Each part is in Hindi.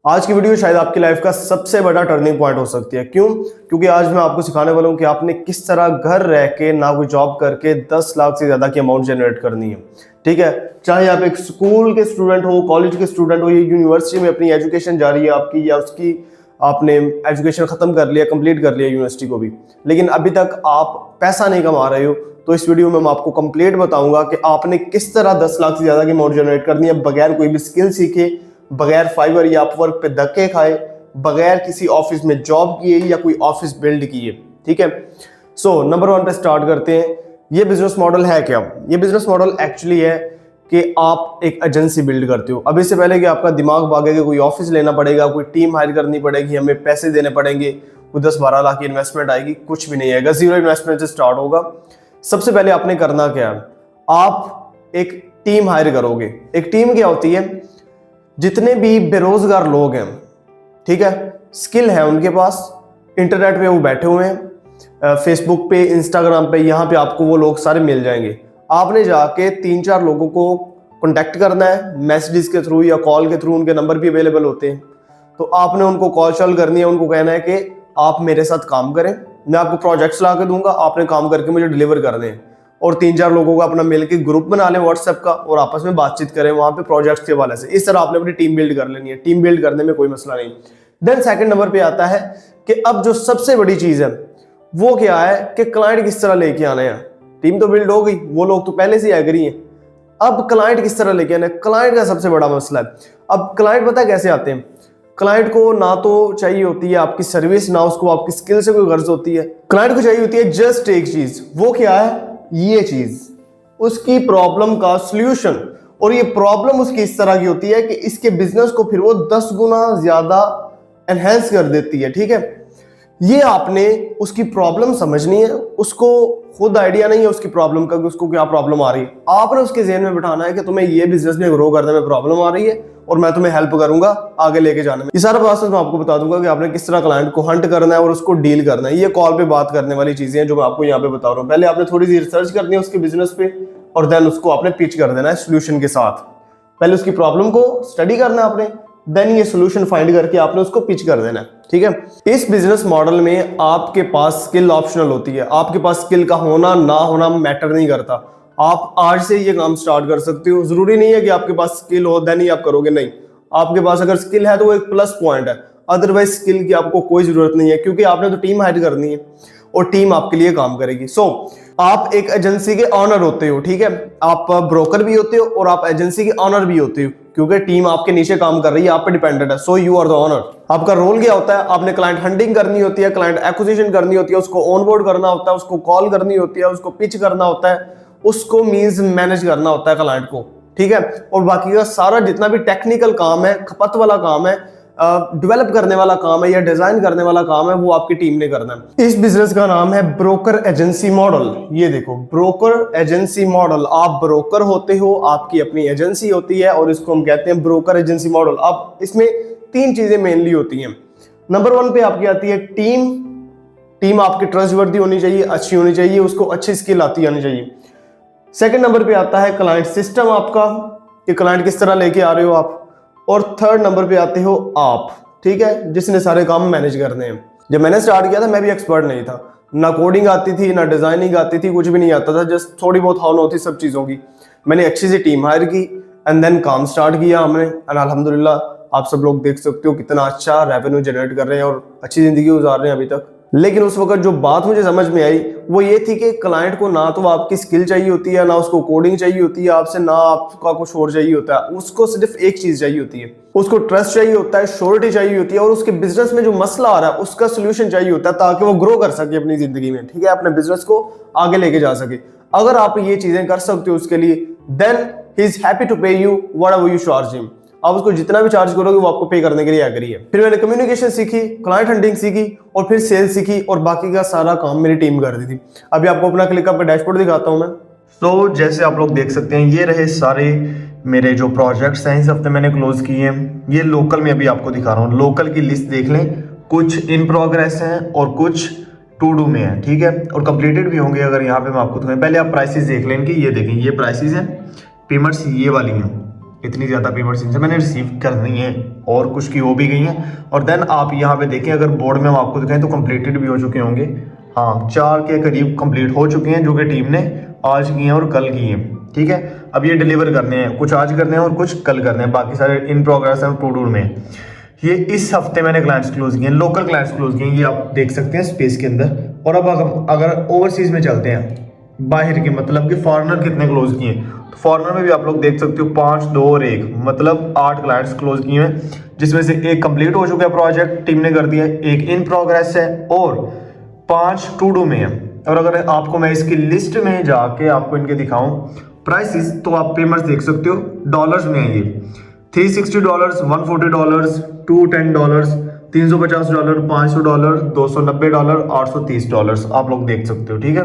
आज की वीडियो शायद आपकी लाइफ का सबसे बड़ा टर्निंग पॉइंट हो सकती है। क्यों? क्योंकि आज मैं आपको सिखाने वाला हूं कि आपने किस तरह घर रह के ना कोई जॉब करके 10 लाख से ज्यादा की अमाउंट जनरेट करनी है। ठीक है, चाहे आप एक स्कूल के स्टूडेंट हो, कॉलेज के स्टूडेंट हो, या यूनिवर्सिटी में अपनी एजुकेशन जारी है आपकी, या उसकी आपने एजुकेशन खत्म कर लिया, कंप्लीट कर लिया यूनिवर्सिटी को भी, लेकिन अभी तक आप पैसा नहीं कमा रहे हो, तो इस वीडियो में मैं आपको कंप्लीट बताऊंगा कि आपने किस तरह 10 लाख से ज्यादा की अमाउंट जनरेट करनी है बगैर कोई भी स्किल सीखे, बगैर फाइवर या अपवर्क पे धक्के खाए, बगैर किसी ऑफिस में जॉब किए या कोई ऑफिस बिल्ड किए। ठीक है, सो नंबर 1 पे स्टार्ट करते हैं। ये बिजनेस मॉडल है क्या? ये बिजनेस मॉडल एक्चुअली है कि आप एक एजेंसी बिल्ड करते हो। अब इससे पहले कि आपका दिमाग भागे कि कोई ऑफिस लेना पड़ेगा, कोई टीम हायर करनी पड़ेगी, हमें पैसे देने पड़ेंगे, कोई 10-12 लाख की इन्वेस्टमेंट आएगी, कुछ भी नहीं आएगा। जीरो इन्वेस्टमेंट से स्टार्ट होगा। सबसे पहले आपने करना क्या है, आप एक टीम हायर करोगे। एक टीम क्या होती है? जितने भी बेरोजगार लोग हैं, ठीक है, स्किल है उनके पास, इंटरनेट पे वो बैठे हुए हैं, फेसबुक पे, इंस्टाग्राम पे, यहाँ पे आपको वो लोग सारे मिल जाएंगे। आपने जाके 3-4 लोगों को कांटेक्ट करना है, मैसेजेस के थ्रू या कॉल के थ्रू, उनके नंबर भी अवेलेबल होते हैं। तो आपने उनको कॉल शॉल करनी है, उनको कहना है कि आप मेरे साथ काम करें, मैं आपको प्रोजेक्ट्स ला के दूंगा, आपने काम करके मुझे डिलीवर करने हैं। और 3-4 लोगों का अपना मिल के ग्रुप बना लें व्हाट्सएप का, और आपस में बातचीत करें वहां पे प्रोजेक्ट्स के हवाले से। इस तरह आपने अपनी टीम बिल्ड कर लेनी है। टीम बिल्ड करने में कोई मसला नहीं। देन सेकंड नंबर पे आता है कि अब जो सबसे बड़ी चीज है वो क्या है कि क्लाइंट किस तरह लेके आने हैं। टीम तो बिल्ड हो गई, वो लोग तो पहले से एग्री हैं। अब क्लाइंट किस तरह लेके आने, क्लाइंट का सबसे बड़ा मसला है। अब क्लाइंट पता है कैसे आते हैं? क्लाइंट को ना तो चाहिए होती है आपकी सर्विस, ना उसको आपकी स्किल से कोई गर्ज होती है। क्लाइंट को चाहिए होती है जस्ट एक चीज, वो क्या है? ये चीज, उसकी प्रॉब्लम का सॉल्यूशन। और ये प्रॉब्लम उसकी इस तरह की होती है कि इसके बिजनेस को फिर वो 10 गुना ज्यादा एनहेंस कर देती है। ठीक है, ये आपने उसकी प्रॉब्लम समझनी है। उसको खुद आइडिया नहीं है उसकी प्रॉब्लम का कि उसको क्या प्रॉब्लम आ रही है। आपने उसके ज़हन में बिठाना है कि तुम्हें ये बिजनेस में ग्रो करने में प्रॉब्लम आ रही है और मैं तुम्हें हेल्प करूंगा आगे लेके जाने में। ये सारा प्रोसेस मैं आपको बता दूंगा कि आपने किस तरह क्लाइंट को हंट करना है और उसको डील करना है। ये कॉल पे बात करने वाली चीजें हैं जो मैं आपको यहाँ पे बता रहा हूँ। पहले आपने थोड़ी सी रिसर्च करनी है उसके बिजनेस पे, और देन उसको आपने पिच कर देना है सोल्यूशन के साथ। पहले उसकी प्रॉब्लम को स्टडी करना है आपने, देन ये सोल्यूशन फाइंड करके आपने उसको पिच कर देना है। ठीक है, इस बिजनेस मॉडल में आपके पास स्किल ऑप्शनल होती है। आपके पास स्किल का होना ना होना मैटर नहीं करता। आप आज से ये काम स्टार्ट कर सकते हो। जरूरी नहीं है कि आपके पास स्किल हो देन ही आप करोगे, नहीं। आपके पास अगर स्किल है तो वो एक प्लस पॉइंट है, अदरवाइज स्किल की आपको कोई जरूरत नहीं है, क्योंकि आपने तो टीम हायर करनी है और टीम आपके लिए काम करेगी। सो आप एक एजेंसी के ऑनर होते हो। ठीक है, आप ब्रोकर भी होते हो और आप एजेंसी के ऑनर भी होते हो, क्योंकि टीम आपके नीचे काम कर रही है, आप पे डिपेंडेंट है। So you are the owner. आपका रोल क्या होता है? आपने क्लाइंट हंटिंग करनी होती है, क्लाइंट एक्विजिशन करनी होती है, उसको ऑनबोर्ड करना होता है, उसको कॉल करनी होती है, उसको पिच करना होता है, उसको मींस मैनेज करना होता है क्लाइंट को। ठीक है, और बाकी का सारा जितना भी टेक्निकल काम है, खपत वाला काम है, डेवलप करने वाला काम है या डिजाइन करने वाला काम है, वो आपकी टीम ने करना है। इस बिजनेस का नाम है ब्रोकर एजेंसी मॉडल। ये देखो, ब्रोकर एजेंसी मॉडल। आप ब्रोकर होते हो, आपकी अपनी एजेंसी होती है, और इसको हम कहते हैं ब्रोकर एजेंसी मॉडल। अब इसमें 3 चीजें मेनली होती हैं। नंबर 1 पे आपकी आती है टीम। टीम आपकी ट्रस्टवर्दी होनी चाहिए, अच्छी होनी चाहिए, उसको अच्छी स्किल आती आनी चाहिए। सेकंड नंबर पे आता है क्लाइंट सिस्टम आपका, कि क्लाइंट किस तरह लेके आ रहे हो आप। और थर्ड नंबर पे आते हो आप, ठीक है, जिसने सारे काम मैनेज करने हैं। जब मैंने स्टार्ट किया था मैं भी एक्सपर्ट नहीं था, ना कोडिंग आती थी, ना डिजाइनिंग आती थी, कुछ भी नहीं आता था, जस्ट थोड़ी बहुत हाउ होती सब चीजों की। मैंने अच्छी सी टीम हायर की एंड देन काम स्टार्ट किया हमने, एंड अल्हम्दुलिल्लाह आप सब लोग देख सकते हो कितना अच्छा रेवेन्यू जनरेट कर रहे हैं और अच्छी जिंदगी गुजार रहे हैं अभी तक। लेकिन उस वक्त जो बात मुझे समझ में आई वो ये थी कि क्लाइंट को ना तो आपकी स्किल चाहिए होती है, ना उसको कोडिंग चाहिए होती है आपसे, ना आपका कुछ और चाहिए होता है। उसको सिर्फ एक चीज चाहिए होती है, उसको ट्रस्ट चाहिए होता है, श्योरिटी चाहिए होती है, और उसके बिजनेस में जो मसला आ रहा है उसका सोल्यूशन चाहिए होता है, ताकि वो ग्रो कर सके अपनी जिंदगी में। ठीक है, अपने बिजनेस को आगे लेके जा सके। अगर आप ये चीजें कर सकते हो उसके लिए, then he is happy to pay you whatever you charge him. आप उसको जितना भी चार्ज करोगे वो आपको पे करने के लिए एग्री है। फिर मैंने कम्युनिकेशन सीखी, क्लाइंट हंटिंग सीखी, और फिर सेल्स सीखी, और बाकी का सारा काम मेरी टीम कर दी थी। अभी आपको अपना क्लिकअप का डैशबोर्ड दिखाता हूं मैं। तो जैसे आप लोग देख सकते हैं, ये रहे सारे मेरे जो प्रोजेक्ट्स हैं इस हफ्ते मैंने क्लोज किए हैं। ये लोकल में अभी आपको दिखा रहा हूँ, लोकल की लिस्ट देख लें। कुछ इन प्रोग्रेस हैं और कुछ टू डू में है। ठीक है, और कंप्लीटेड भी होंगे अगर यहाँ पे मैं आपको दिखाऊं। पहले आप प्राइसेस देख लें इनकी। ये देखें, ये प्राइसेस हैं, पेमेंट्स ये वाली हैं। इतनी ज़्यादा पेमेंट्स इनसे मैंने रिसीव करनी है और कुछ की हो भी गई हैं। और देन आप यहाँ पे देखें, अगर बोर्ड में हम आपको दिखाएं तो कंप्लीटेड भी हो चुके होंगे। हाँ, 4 के करीब कंप्लीट हो चुके हैं जो कि टीम ने आज की हैं और कल की हैं। ठीक है, अब ये डिलीवर करने हैं, कुछ आज करने हैं और कुछ कल करने हैं, बाकी सारे इन प्रोग्रेस हैं, टू डू में। ये इस हफ्ते मैंने क्लाइंट्स क्लोज किए हैं, लोकल क्लाइंट्स क्लोज किए हैं, ये आप देख सकते हैं स्पेस के अंदर। और अब अगर ओवरसीज में चलते हैं, बाहर के मतलब कि फॉरेनर कितने क्लोज किए हैं, तो फॉरेनर में भी आप लोग देख सकते हो 5, 2 और 1, मतलब 8 क्लाइंट्स क्लोज किए हैं, जिसमें से एक कंप्लीट हो चुका है प्रोजेक्ट, टीम ने कर दिया, एक इन प्रोग्रेस है और 5 टू डू में है। और अगर आपको मैं इसकी लिस्ट में जाके आपको इनके दिखाऊं प्राइसेस, तो आप पेमेंट्स देख सकते हो, डॉलर्स में है ये $360, $140, $210, $350, $500, $290, $830 आप लोग देख सकते हो। ठीक है,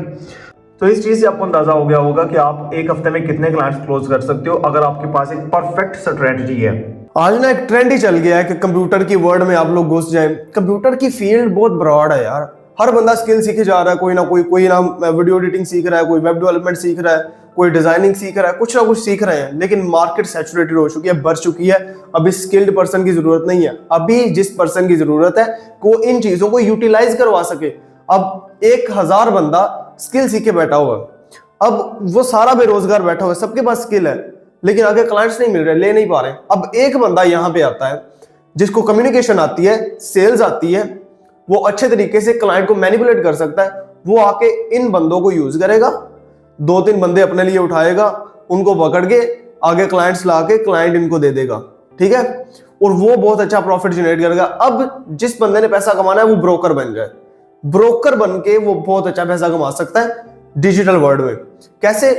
तो इस चीज से आपको अंदाजा हो गया होगा कि आप एक हफ्ते में कितने क्लाइंट्स क्लोज कर सकते हो अगर आपके पास एक परफेक्ट स्ट्रेटजी है। आज ना एक ट्रेंड ही चल गया है कि कंप्यूटर की वर्ल्ड में आप लोग घुस जाए। कंप्यूटर की फील्ड बहुत ब्रॉड है यार, हर बंदा स्किल सीखे जा रहा है, कोई ना वीडियो एडिटिंग सीख रहा है, कोई वेब डेवलपमेंट सीख रहा है, कोई डिजाइनिंग सीख रहा है, कुछ ना कुछ सीख रहे हैं। लेकिन मार्केट सैचुरेटेड हो चुकी है, भर चुकी है। अभी स्किल्ड पर्सन की जरूरत नहीं है, अभी जिस पर्सन की जरूरत है वो इन चीजों को यूटिलाइज करवा सके। अब 1000 बंदा स्किल सीख के बैठा हुआ है, अब वो सारा बेरोजगार बैठा हुआ है, सबके पास स्किल है लेकिन आगे क्लाइंट्स नहीं मिल रहे, ले नहीं पा रहे। अब एक बंदा यहाँ पे आता है जिसको कम्युनिकेशन आती है, सेल्स आती है, वो अच्छे तरीके से क्लाइंट को मैनिपुलेट कर सकता है। वो आके इन बंदों को यूज करेगा, 2-3 बंदे अपने लिए उठाएगा, उनको पकड़ के आगे क्लाइंट्स ला के क्लाइंट इनको दे देगा। ठीक है, और वो बहुत अच्छा प्रॉफिट जनरेट करेगा। अब जिस बंदे ने पैसा कमाना है वो ब्रोकर बन जाए, ब्रोकर बन के वो बहुत अच्छा पैसा कमा सकता है डिजिटल वर्ल्ड में। कैसे?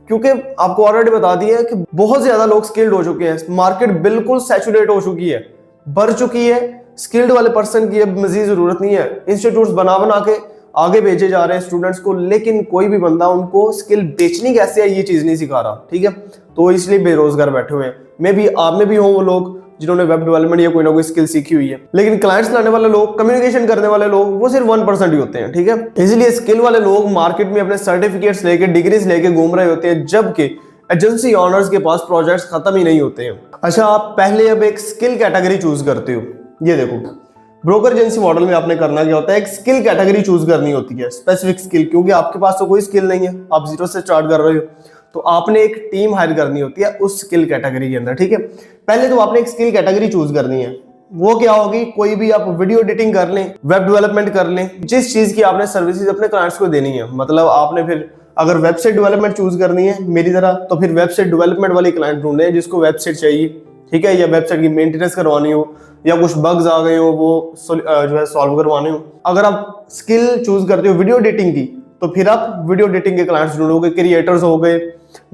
क्योंकि आपको ऑलरेडी बता दिया है कि बहुत ज्यादा लोग स्किल्ड हो चुके हैं, मार्केट बिल्कुल सैचुरेट हो चुकी है, भर चुकी है। स्किल्ड वाले पर्सन की अब मजीद जरूरत नहीं है। इंस्टीट्यूट्स बना के आगे भेजे जा रहे हैं स्टूडेंट्स को, लेकिन कोई भी बंदा उनको स्किल बेचनी कैसे है ये चीज नहीं सिखा रहा। ठीक है, तो इसलिए बेरोजगार बैठे हुए हैं। मे भी आप में भी हो वो लोग जिन्होंने वेब डेवलपमेंट या कोई ना कोई स्किल सीखी हुई है, लेकिन क्लाइंट्स लाने वाले लोग, कम्युनिकेशन करने वाले लोग, वो सिर्फ 1% ही होते हैं। ठीक है, इसलिए स्किल वाले लोग मार्केट में अपने सर्टिफिकेट्स लेके, डिग्रीज लेके घूम रहे होते हैं, जबकि एजेंसी ऑनर्स के पास प्रोजेक्ट्स खत्म ही नहीं होते हैं। अच्छा, आप पहले अब एक स्किल कैटेगरी चूज करते हो। ये देखो, ब्रोकर एजेंसी मॉडल में आपने करना क्या होता है, एक स्किल कैटेगरी चूज करनी होती है, स्पेसिफिक स्किल, क्योंकि आपके पास तो कोई स्किल नहीं है, आप जीरो से स्टार्ट कर रहे हो, तो आपने एक टीम हायर करनी होती है उस स्किल कैटेगरी के अंदर। ठीक है, पहले तो आपने एक स्किल कैटेगरी चूज करनी है। वो क्या होगी? कोई भी आप वीडियो एडिटिंग कर लें, वेब डेवलपमेंट कर लें, जिस चीज की आपने सर्विसेज अपने क्लाइंट्स को देनी है। मतलब आपने फिर अगर वेबसाइट डेवलपमेंट चूज करनी है मेरी तरह, तो फिर वेबसाइट डेवलपमेंट वाली क्लाइंट ढूंढे जिसको वेबसाइट चाहिए। ठीक है, या वेबसाइट की मेंटेनेंस करवानी हो, या कुछ बग्स आ गए हो वो जो है सॉल्व करवाने हो। अगर आप स्किल चूज करते हो वीडियो एडिटिंग की, तो फिर आप वीडियो एडिटिंग के क्लाइंट्स ढूंढोगे, क्रिएटर्स हो गए,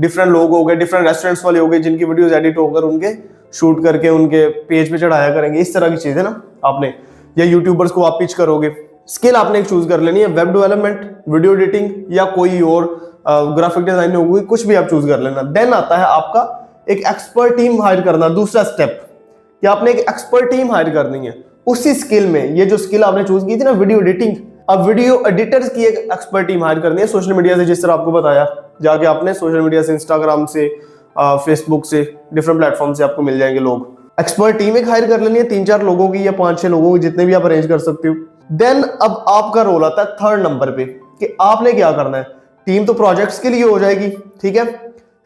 डिफरेंट लोग हो गए, डिफरेंट रेस्टोरेंट्स वाले हो गए जिनकी वीडियोस एडिट होकर उनके शूट करके उनके पेज पे चढ़ाया करेंगे। इस तरह की चीज है ना आपने, या यूट्यूबर्स को आप पिच करोगे। स्किल आपने एक चूज कर लेनी है, वेब डेवलपमेंट, वीडियो एडिटिंग या कोई और ग्राफिक डिजाइन होगी, कुछ भी आप चूज कर लेना। देन आता है आपका एक एक्सपर्ट टीम हायर करना, दूसरा स्टेप कि आपने एक एक्सपर्ट टीम हायर करनी है उसी स्किल में। ये जो स्किल आपने चूज की थी ना वीडियो एडिटिंग, अब वीडियो एडिटर्स की एक एक्सपर्ट टीम हायर करनी है सोशल मीडिया से। जिस तरह आपको बताया, जाके आपने सोशल मीडिया से, इंस्टाग्राम से, फेसबुक से, डिफरेंट प्लेटफॉर्म से आपको मिल जाएंगे लोग। एक्सपर्ट टीम एक हायर कर लेनी है, 3-4 लोगों की या 5-6 लोगों की, जितने भी आप अरेंज कर सकते हो। देन अब आपका रोल आता है 3rd नंबर पे कि आपने क्या करना है। टीम तो प्रोजेक्ट्स के लिए हो जाएगी, ठीक है,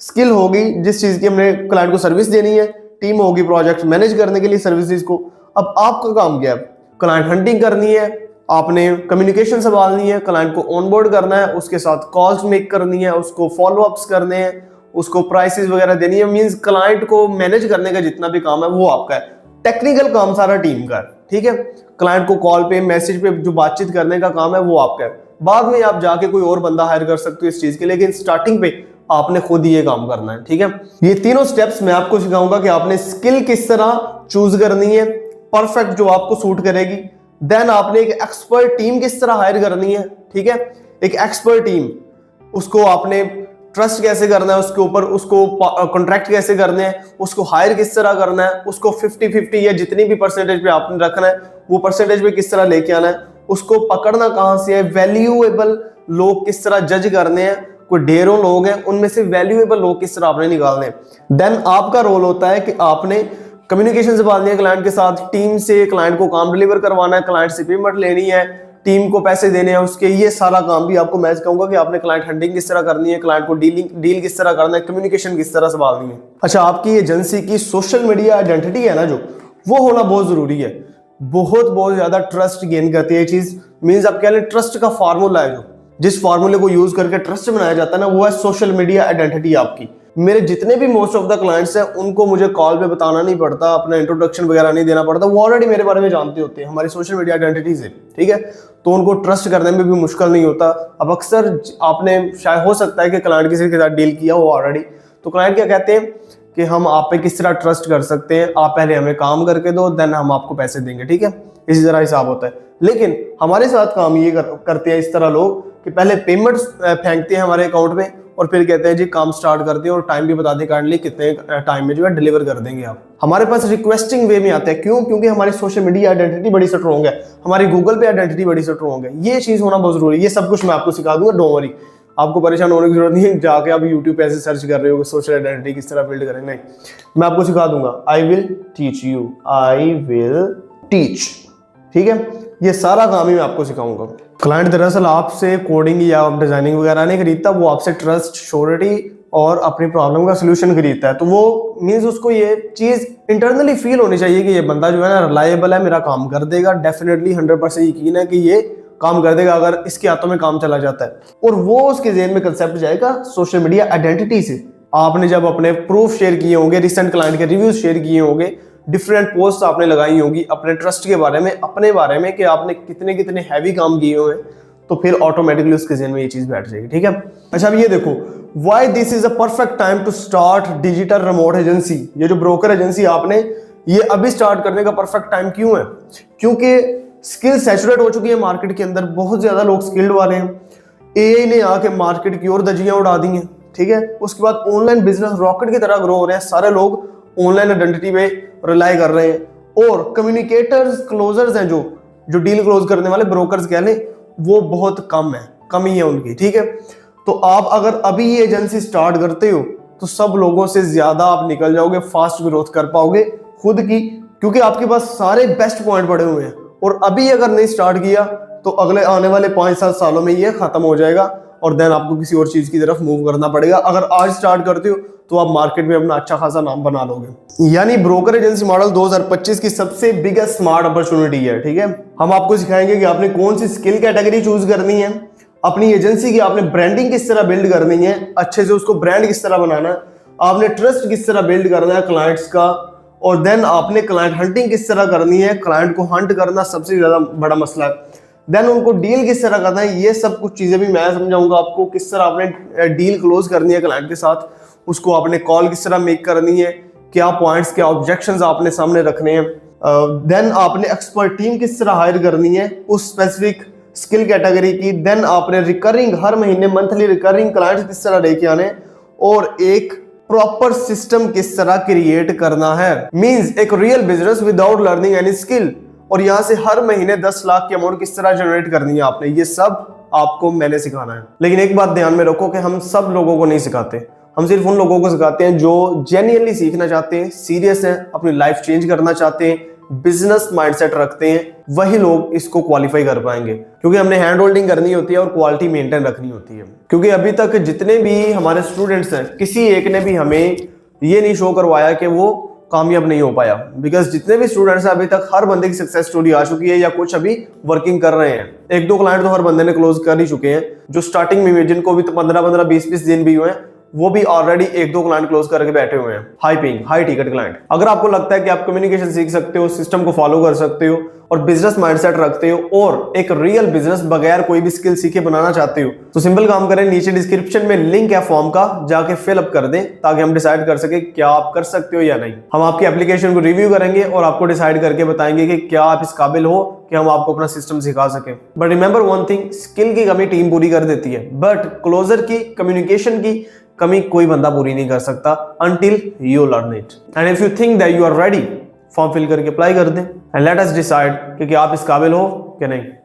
स्किल होगी जिस चीज की हमने क्लाइंट को सर्विस देनी है, टीम होगी प्रोजेक्ट मैनेज करने के लिए सर्विसेज को। अब आपका काम क्या है? क्लाइंट हंटिंग करनी है, आपने कम्युनिकेशन संभालनी है, क्लाइंट को ऑनबोर्ड करना है, उसके साथ कॉल्स मेक करनी है, उसको फॉलो अप्स करने हैं, उसको प्राइसेस वगैरह देनी है। मींस क्लाइंट को मैनेज करने का जितना भी काम है वो आपका है। टेक्निकल काम सारा टीम का है, ठीक है। क्लाइंट को कॉल पे, मैसेज पे जो बातचीत करने का काम है वो आपका है। बाद में आप जाके कोई और बंदा हायर कर सकते हो इस चीज के, लेकिन स्टार्टिंग पे आपने खुद ही ये काम करना है, ठीक है। ये तीनों स्टेप्स मैं आपको सिखाऊंगा कि आपने स्किल किस तरह चूज करनी है परफेक्ट जो आपको सूट करेगी। देन आपने एक एक्सपर्ट टीम किस तरह हायर करनी है, ठीक है। एक एक्सपर्ट टीम, उसको आपने ट्रस्ट कैसे करना है उसके ऊपर, उसको कॉन्ट्रैक्ट कैसे करने हैं, उसको हायर किस तरह करना है, उसको 50-50 या जितनी भी परसेंटेज पे आपने रखना है वो परसेंटेज पे किस तरह लेके आना है, उसको पकड़ना कहां से है, वैल्यूएबल लोग किस तरह जज करने हैं, कोई ढेरों लोग हैं, उनमें से वैल्यूएबल लोग किस तरह आपने निकालने। देन आपका रोल होता है कि आपने कम्युनिकेशन संभालनी है क्लाइंट के साथ, टीम से क्लाइंट को काम डिलीवर करवाना है, क्लाइंट से पेमेंट लेनी है, टीम को पैसे देने हैं उसके, ये सारा काम भी आपको मैं कहूंगा कि आपने क्लाइंट हंटिंग किस तरह करनी है, क्लाइंट को डील किस तरह करना है, कम्युनिकेशन किस तरह संभालनी है। अच्छा, आपकी एजेंसी की सोशल मीडिया आइडेंटिटी है ना जो, वो होना बहुत जरूरी है। बहुत ज्यादा ट्रस्ट गेन करती है ये चीज। मींस आप कह लें ट्रस्ट का फार्मूला है जो, जिस फार्मूले को यूज करके ट्रस्ट बनाया जाता है ना, वो है सोशल मीडिया आइडेंटिटी आपकी। मेरे जितने भी मोस्ट ऑफ द क्लाइंट्स हैं उनको मुझे कॉल पे बताना नहीं पड़ता, अपना इंट्रोडक्शन वगैरह नहीं देना पड़ता, वो ऑलरेडी मेरे बारे में जानते होते हैं हमारी सोशल मीडिया आइडेंटिटी से, ठीक है। तो उनको ट्रस्ट करने में भी मुश्किल नहीं होता। अब अक्सर आपने शायद हो सकता है कि क्लाइंट किसी के साथ डील किया हो ऑलरेडी, तो क्लाइंट क्या कहते हैं कि हम आप पे किस तरह ट्रस्ट कर सकते हैं, आप पहले हमें काम करके दो, देन हम आपको पैसे देंगे, ठीक है। इसी तरह हिसाब होता है। लेकिन हमारे साथ काम ये करते हैं इस तरह लोग कि पहले पेमेंट फेंकते हैं हमारे अकाउंट में और फिर कहते हैं जी काम स्टार्ट करते हैं और टाइम भी बता दें काइंडली कितने टाइम में जो है डिलीवर कर देंगे आप। हमारे पास रिक्वेस्टिंग वे में आते हैं, क्यों? क्योंकि हमारी सोशल मीडिया आइडेंटिटी बड़ी स्ट्रॉन्ग है, हमारी गूगल पे आइडेंटिटी बड़ी स्ट्रॉन्ग है। ये चीज होना बहुत जरूरी है। ये सब कुछ मैं आपको सिखा दूंगा, डोंट वरी, आपको परेशान होने की जरूरत नहीं है जाके आप यूट्यूब पे ऐसे सर्च कर रहे हो सोशल आइडेंटिटी किस तरह बिल्ड करें, नहीं, मैं आपको सिखा दूंगा। I will teach you, I will teach, ठीक है। ये सारा काम ही मैं आपको सिखाऊंगा। क्लाइंट दरअसल आपसे कोडिंग या डिजाइनिंग वगैरह नहीं खरीदता, वो आपसे ट्रस्ट, श्योरिटी और अपनी प्रॉब्लम का सोल्यूशन खरीदता है। तो वो मींस उसको ये चीज इंटरनली फील होनी चाहिए कि ये बंदा जो है ना रिलायबल है, मेरा काम कर देगा, डेफिनेटली 100% यकीन है कि ये काम कर देगा अगर इसके हाथों में काम चला जाता है। और वो उसके ज़हन में कंसेप्ट जाएगा सोशल मीडिया आइडेंटिटी से। आपने जब अपने प्रूफ शेयर किए होंगे, रिसेंट क्लाइंट के रिव्यूज शेयर किए होंगे, डिफरेंट पोस्ट आपने लगाई होगी अपने ट्रस्ट के बारे में, अपने बारे में कि आपने कितने कितने हैवी काम किए हुए हैं, तो फिर ऑटोमेटिकली उसके ज़हन में ये चीज बैठ जाएगी, ठीक है। अच्छा, अब ये देखो, why this is a perfect time to start digital remote agency. ये जो ब्रोकर एजेंसी आपने ये अभी स्टार्ट करने का परफेक्ट टाइम क्यों है? क्योंकि स्किल सैचुरेट हो चुकी है मार्केट के अंदर, बहुत ज्यादा लोग स्किल्ड वाले हैं। एआई ने आके मार्केट की ओर धज्जियां उड़ा दी हैं, ठीक है। उसके बाद ऑनलाइन बिजनेस रॉकेट की तरह ग्रो हो रहे हैं, सारे लोग ऑनलाइन आइडेंटिटी पे रिलाई कर रहे हैं। और कम्युनिकेटर्स, क्लोजर्स हैं जो डील क्लोज करने वाले ब्रोकर्स कह लें, वो बहुत कम है, कमी है उनकी, ठीक है। तो आप अगर अभी ये एजेंसी स्टार्ट करते हो तो सब लोगों से ज्यादा आप निकल जाओगे, फास्ट ग्रोथ कर पाओगे खुद की, क्योंकि आपके पास सारे बेस्ट पॉइंट पड़े हुए हैं। और अभी अगर नहीं स्टार्ट किया तो अगले आने वाले 5-7 सालों में ये खत्म हो जाएगा और देन आपको किसी और चीज की तरफ मूव करना पड़ेगा। अगर आज स्टार्ट करते हो तो आप मार्केट में अपना अच्छा खासा नाम बना लोगे। यानी ब्रोकर एजेंसी मॉडल 2025 की सबसे बिगेस्ट स्मार्ट अपॉर्चुनिटी है, ठीक है। हम आपको सिखाएंगे कि आपने कौन सी स्किल कैटेगरी चूज करनी है, अपनी एजेंसी की आपने ब्रांडिंग किस तरह बिल्ड करनी है, अच्छे से उसको ब्रांड किस तरह बनाना है, आपने ट्रस्ट किस तरह बिल्ड करना है क्लाइंट्स का, और देन आपने क्लाइंट हंटिंग किस तरह करनी है। क्लाइंट को हंट करना सबसे ज्यादा बड़ा मसला है। देन उनको डील किस तरह करना है, ये सब कुछ चीजें भी मैं समझाऊंगा आपको। किस तरह आपने डील क्लोज करनी है क्लाइंट के साथ, उसको आपने कॉल किस तरह मेक करनी है, क्या पॉइंट्स, क्या ऑब्जेक्शंस आपने सामने रखने हैं। देन आपने एक्सपर्ट टीम किस तरह हायर करनी है उस स्पेसिफिक स्किल कैटेगरी की। देन आपने रिकरिंग हर महीने मंथली रिकरिंग क्लाइंट्स किस तरह लेके आने, और एक प्रॉपर सिस्टम किस तरह क्रिएट करना है। मींस एक real business without learning any skill. और यहां से हर महीने 10 लाख की अमाउंट किस तरह जनरेट करनी है आपने, ये सब आपको मैंने सिखाना है। लेकिन एक बात ध्यान में रखो कि हम सब लोगों को नहीं सिखाते, हम सिर्फ उन लोगों को सिखाते हैं जो जेन्युइनली सीखना चाहते हैं, सीरियस हैं, अपनी लाइफ चेंज करना चाहते हैं, बिजनेस माइंडसेट रखते हैं, वही लोग इसको क्वालिफाई कर पाएंगे। क्योंकि हमने हैंड होल्डिंग करनी होती है और क्वालिटी मेंटेन रखनी होती है। क्योंकि अभी तक जितने भी हमारे स्टूडेंट्स हैं, किसी एक ने भी हमें ये नहीं शो करवाया कि वो कामयाब नहीं हो पाया। बिकॉज जितने भी स्टूडेंट्स हैं अभी तक हर बंदे की सक्सेस स्टोरी आ चुकी है या कुछ अभी वर्किंग कर रहे हैं। 1-2 क्लाइंट तो हर बंदे ने क्लोज कर ही चुके हैं, जो स्टार्टिंग में जिनको भी 15-15, 20-20 दिन भी हुए हैं, वो भी ऑलरेडी 1-2 क्लाइंट क्लोज करके बैठे हुए हैं, high paying, high ticket client. अगर आपको लगता है कि आप कम्युनिकेशन सीख सकते हो, सिस्टम को फॉलो कर सकते हो और बिजनेस माइंडसेट रखते हो और एक रियल बिजनेस बगैर कोई भी स्किल सीखे बनाना चाहते हो, तो सिंपल काम करें, नीचे डिस्क्रिप्शन में लिंक है फॉर्म का, जाके फिल अप कर दें ताकि हम डिसाइड कर सके क्या आप कर सकते हो या नहीं। हम आपकी एप्लीकेशन को रिव्यू करेंगे और आपको डिसाइड करके बताएंगे कि क्या आप इस काबिल हो कि हम आपको अपना सिस्टम सिखा सके। But remember one thing, skill की कमी टीम पूरी कर देती है, बट क्लोजर की, कम्युनिकेशन की कमी कोई बंदा पूरी नहीं कर सकता until you learn it. And if you think that you are ready, form fill करके अप्लाई कर दें एंड लेट अस डिसाइड कि आप इस काबिल हो कि नहीं।